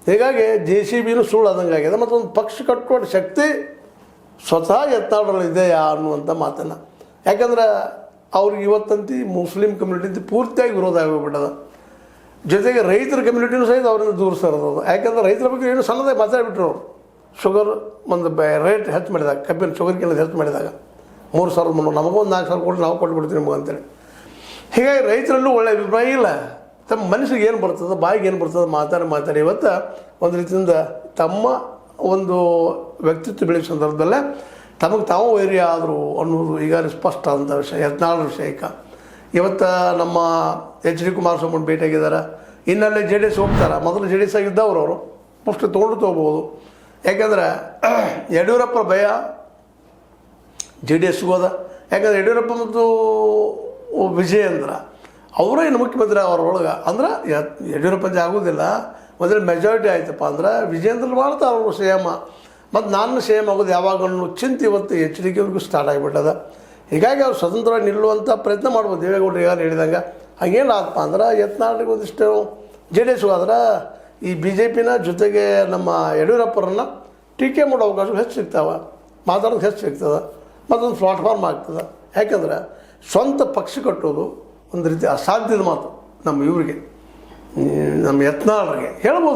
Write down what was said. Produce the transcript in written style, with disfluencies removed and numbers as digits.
ಹೀಗಾಗಿ JCBನೂ ಸುಳ್ಳು ಆದಂಗೆ ಆಗಿದೆ. ಮತ್ತು ಒಂದು ಪಕ್ಷ ಕಟ್ಟುವ ಶಕ್ತಿ ಸ್ವತಃ ಯತ್ನಾಳರಲ್ಲಿ ಇದೆಯಾ ಅನ್ನುವಂಥ ಮಾತನ್ನು. ಯಾಕಂದ್ರೆ ಅವ್ರಿಗೆ ಇವತ್ತಂತಿ ಮುಸ್ಲಿಂ ಕಮ್ಯುನಿಟಿ ಪೂರ್ತಿಯಾಗಿ ವಿರೋಧ ಆಗೋಗ್ಬಿಟ್ಟದ. ಜೊತೆಗೆ ರೈತರ ಕಮ್ಯುನಿಟಿನೂ ಸಹಿತ ಅವರಿಂದ ದೂರ ಸರೋದು. ಯಾಕಂದ್ರೆ ರೈತರ ಬಗ್ಗೆ ಏನು ಸಣ್ಣದಾಗಿ ಮಾತಾಡ್ಬಿಟ್ರು ಅವರು. ಶುಗರ್ ಒಂದು ರೇಟ್ ಹೆಚ್ಚು ಮಾಡಿದಾಗ, ಕಬ್ಬಿನ ಶುಗರ್ ಕೇಳಿದ ಹೆಚ್ಚು ಮಾಡಿದಾಗ 3,300 ನಮಗೊಂದು 4,000 ಕೊಟ್ಟು ನಾವು ಕೊಟ್ಬಿಡ್ತೀವಿ ನಿಮಗೆ ಅಂತೇಳಿ. ಹೀಗಾಗಿ ರೈತರಲ್ಲೂ ಒಳ್ಳೆಯ ಅಭಿಪ್ರಾಯ ಇಲ್ಲ. ತಮ್ಮ ಮನಸ್ಸಿಗೆ ಏನು ಬರ್ತದೆ, ಬಾಯಿಗೆ ಏನು ಬರ್ತದೆ ಮಾತಾಡಿ ಇವತ್ತು ಒಂದು ರೀತಿಯಿಂದ ತಮ್ಮ ಒಂದು ವ್ಯಕ್ತಿತ್ವ ಬೆಳೆಯುವ ಸಂದರ್ಭದಲ್ಲೇ ತಮಗೆ ತಾವು ವೈರಿ ಆದರು ಅನ್ನೋದು ಈಗ ಸ್ಪಷ್ಟ ಆದಂಥ ವಿಷಯ. ಯತ್ನಾಳ್ ವಿಷಯಕ್ಕೆ ಇವತ್ತು ನಮ್ಮ HD ಕುಮಾರಸ್ವಾಮಿ ಭೇಟಿಯಾಗಿದ್ದಾರೆ. ಇನ್ನಲ್ಲೇ JDS ಹೋಗ್ತಾರೆ. ಮೊದಲು JDS ಆಗಿದ್ದವ್ರು ಅವರು ಪುಷ್ಟು ತೊಗೋಬೋದು. ಯಾಕಂದ್ರೆ ಯಡಿಯೂರಪ್ಪ ಭಯ JDSಗೂ ಹೋದ. ಯಾಕಂದ್ರೆ ಯಡಿಯೂರಪ್ಪ ಮತ್ತು ವಿಜಯೇಂದ್ರ ಅವರೇ ಇನ್ನು ಮುಖ್ಯಮಂತ್ರಿ ಅವ್ರೊಳಗೆ ಅಂದ್ರೆ ಯಡಿಯೂರಪ್ಪ ಆಗೋದಿಲ್ಲ. ಮೊದಲು ಮೆಜಾರಿಟಿ ಆಯ್ತಪ್ಪ ಅಂದ್ರೆ ವಿಜಯೇಂದ್ರ ಮಾಡ್ತಾರೆ ಅವರು CM. ಮತ್ತು ನಾನು CM ಆಗೋದು ಯಾವಾಗ ಅನ್ನೋ ಚಿಂತೆ ಇವತ್ತು HDKವ್ರಿಗೂ ಸ್ಟಾರ್ಟ್ ಆಗಿಬಿಟ್ಟದ. ಹೀಗಾಗಿ ಅವ್ರು ಸ್ವತಂತ್ರವಾಗಿ ನಿಲ್ಲುವಂಥ ಪ್ರಯತ್ನ ಮಾಡ್ಬೋದು. ದೇವೇಗೌಡರು ಯಾರು ಹೇಳಿದಂಗೆ ಹಾಗೇನು ಆತಪ್ಪ ಅಂದ್ರೆ ಯತ್ನಾಳಿಗೆ ಒಂದಿಷ್ಟು JDS ಹೋದ್ರೆ ಈ BJPನ ಜೊತೆಗೆ ನಮ್ಮ ಯಡಿಯೂರಪ್ಪರನ್ನು ಟೀಕೆ ಮಾಡೋ ಅವಕಾಶ ಹೆಚ್ಚು ಸಿಗ್ತಾವೆ, ಮಾತಾಡೋದು ಹೆಚ್ಚು ಸಿಗ್ತದೆ, ಮತ್ತೊಂದು ಪ್ಲಾಟ್ಫಾರ್ಮ್ ಆಗ್ತದೆ. ಯಾಕಂದ್ರೆ ಸ್ವಂತ ಪಕ್ಷ ಕಟ್ಟೋದು ಒಂದು ರೀತಿ ಅಸಾಧ್ಯದ ಮಾತು ನಮ್ಮ ಇವರಿಗೆ, ನಮ್ಮ ಯತ್ನಾಳರಿಗೆ ಹೇಳ್ಬೋದು.